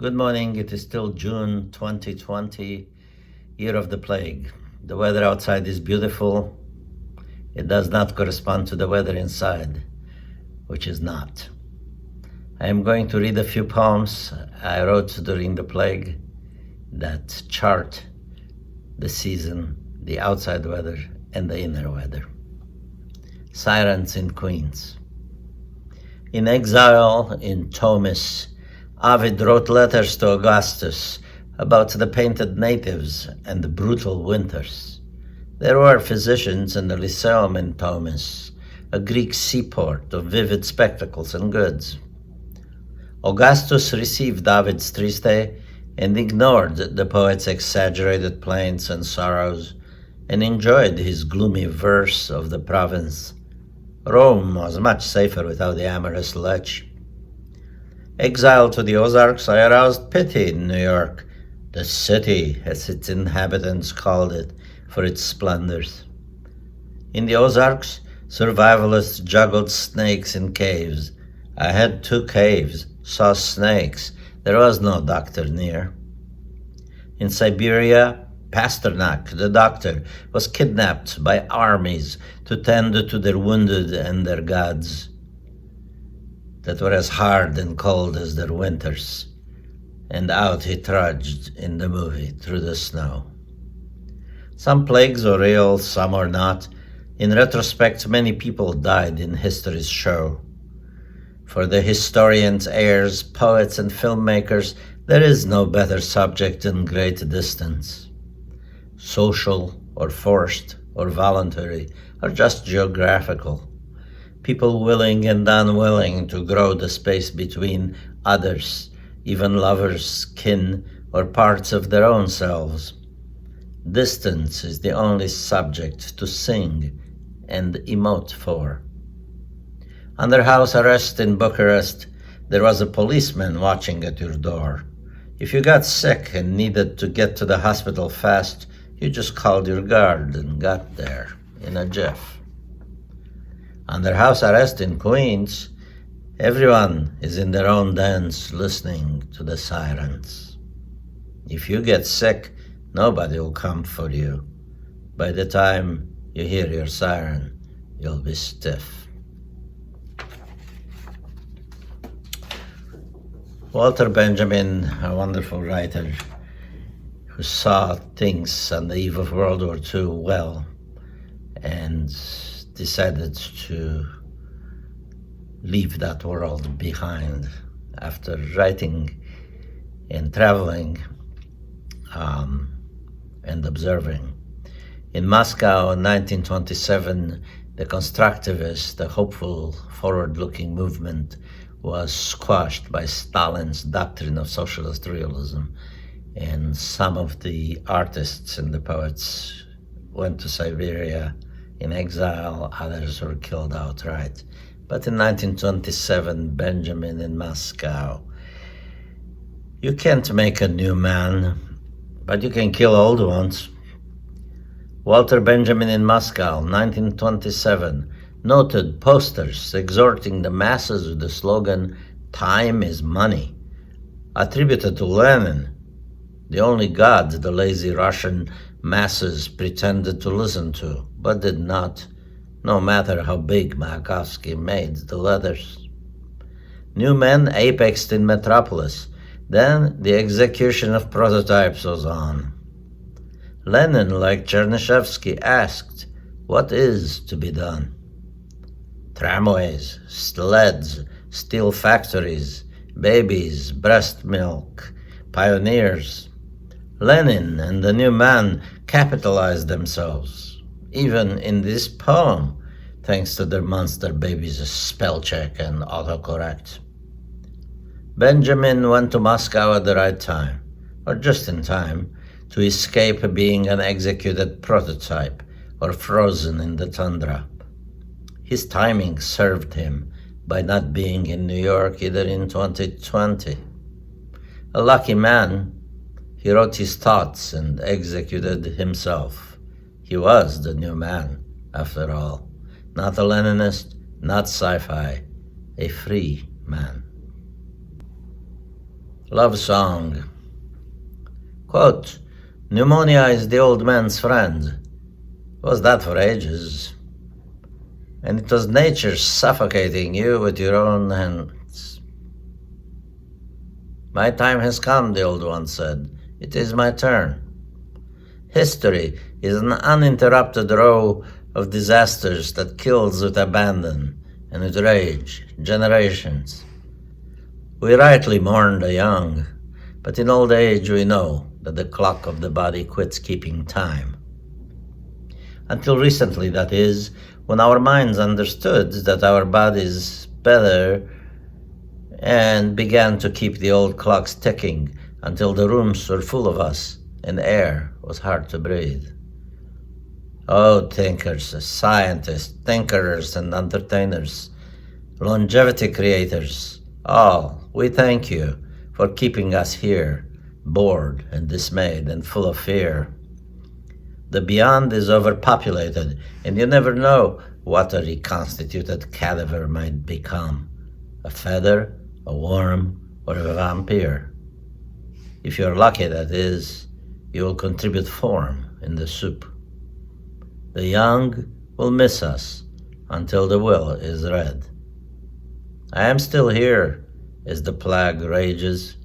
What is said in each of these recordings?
Good morning. It is still June 2020, year of the plague. The weather outside is beautiful. It does not correspond to the weather inside, which is not. I am going to read a few poems I wrote during the plague that chart the season, the outside weather, and the inner weather. Sirens in Queens. In exile in Thomas, Ovid wrote letters to Augustus about the painted natives and the brutal winters. There were physicians in the Lyceum in Thomas, a Greek seaport of vivid spectacles and goods. Augustus received Ovid's triste and ignored the poet's exaggerated plaints and sorrows and enjoyed his gloomy verse of the province. Rome was much safer without the amorous lech. Exiled to the Ozarks, I aroused pity in New York, the city, as its inhabitants called it, for its splendors. In the Ozarks, survivalists juggled snakes in caves. I had 2 caves, saw snakes. There was no doctor near. In Siberia, Pasternak, the doctor, was kidnapped by armies to tend to their wounded and their gods that were as hard and cold as their winters, and out he trudged in the movie through the snow. Some plagues are real, some are not. In retrospect, many people died in history's show. For the historians, heirs, poets, and filmmakers, there is no better subject than great distance. Social, or forced, or voluntary, or just geographical. People willing and unwilling to grow the space between others, even lovers, kin, or parts of their own selves. Distance is the only subject to sing and emote for. Under house arrest in Bucharest, there was a policeman watching at your door. If you got sick and needed to get to the hospital fast, you just called your guard and got there in a jiff. Under house arrest in Queens, everyone is in their own dance listening to the sirens. If you get sick, nobody will come for you. By the time you hear your siren, you'll be stiff. Walter Benjamin, a wonderful writer who saw things on the eve of World War II well and decided to leave that world behind after writing and traveling and observing. In Moscow in 1927, the constructivist, the hopeful, forward-looking movement was squashed by Stalin's doctrine of socialist realism, and some of the artists and the poets went to Siberia in exile, others were killed outright. But in 1927, Benjamin in Moscow. You can't make a new man, but you can kill old ones. Walter Benjamin in Moscow, 1927, noted posters exhorting the masses with the slogan, "Time is money," attributed to Lenin, the only god the lazy Russian masses pretended to listen to, but did not, no matter how big Mayakovsky made the letters. New men apexed in Metropolis. Then the execution of prototypes was on. Lenin, like Chernyshevsky, asked, "What is to be done?" Tramways, sleds, steel factories, babies, breast milk, pioneers. Lenin and the new man capitalized themselves, even in this poem, thanks to their monster babies' spell check and autocorrect. Benjamin went to Moscow at the right time, or just in time, to escape being an executed prototype or frozen in the tundra. His timing served him by not being in New York either in 2020. A lucky man, he wrote his thoughts and executed himself. He was the new man, after all. Not a Leninist, not sci-fi, a free man. Love song. Quote, pneumonia is the old man's friend. Was that for ages. And it was nature suffocating you with your own hands. My time has come, the old one said. It is my turn. History is an uninterrupted row of disasters that kills with abandon and with rage generations. We rightly mourn the young, but in old age we know that the clock of the body quits keeping time. Until recently, that is, when our minds understood that our bodies better and began to keep the old clocks ticking until the rooms were full of us and air was hard to breathe. Oh, thinkers, scientists, tinkerers, and entertainers, longevity creators, all, we thank you for keeping us here, bored and dismayed and full of fear. The beyond is overpopulated, and you never know what a reconstituted cadaver might become, a feather, a worm, or a vampire. If you're lucky, that is, you will contribute form in the soup. The young will miss us until the will is read. I am still here as the plague rages.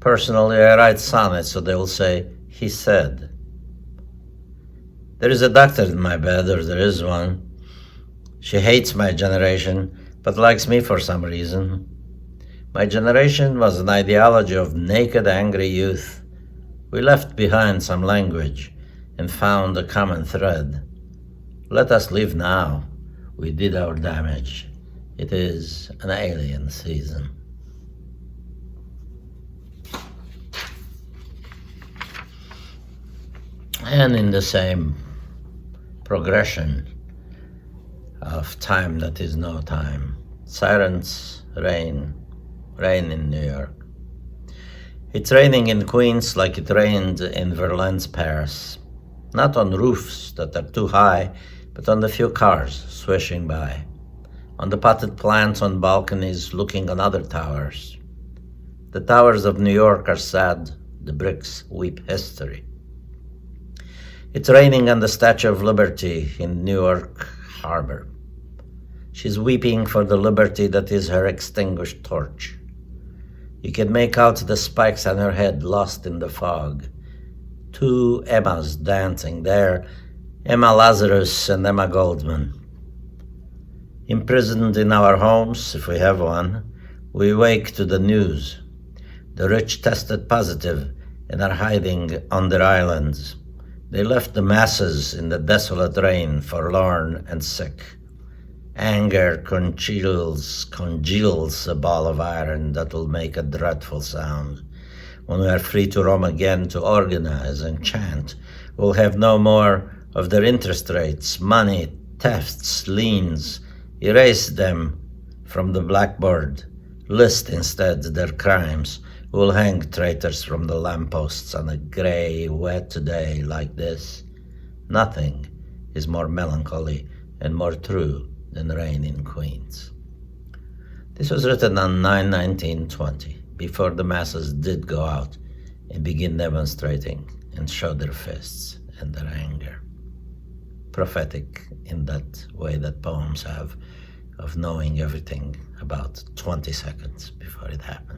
Personally, I write sonnets so they will say, he said. There is a doctor in my bed, or there is one. She hates my generation, but likes me for some reason. My generation was an ideology of naked, angry youth. We left behind some language and found a common thread. Let us live now. We did our damage. It is an alien season. And in the same progression of time that is no time, sirens, rain in New York. It's raining in Queens like it rained in Verlaine's Paris. Not on roofs that are too high, but on the few cars swishing by. On the potted plants on balconies looking on other towers. The towers of New York are sad. The bricks weep history. It's raining on the Statue of Liberty in New York Harbor. She's weeping for the liberty that is her extinguished torch. You can make out the spikes on her head lost in the fog. Two Emmas dancing there, Emma Lazarus and Emma Goldman. Imprisoned in our homes, if we have one, we wake to the news. The rich tested positive and are hiding on their islands. They left the masses in the desolate rain, forlorn and sick. Anger congeals a ball of iron that will make a dreadful sound. When we are free to roam again, to organize and chant, we'll have no more of their interest rates, money, thefts, liens. Erase them from the blackboard. List instead their crimes. We'll hang traitors from the lampposts on a gray, wet day like this. Nothing is more melancholy and more true than rain in Queens. This was written on 9/19/20, before the masses did go out and begin demonstrating and show their fists and their anger. Prophetic in that way that poems have, of knowing everything about 20 seconds before it happens.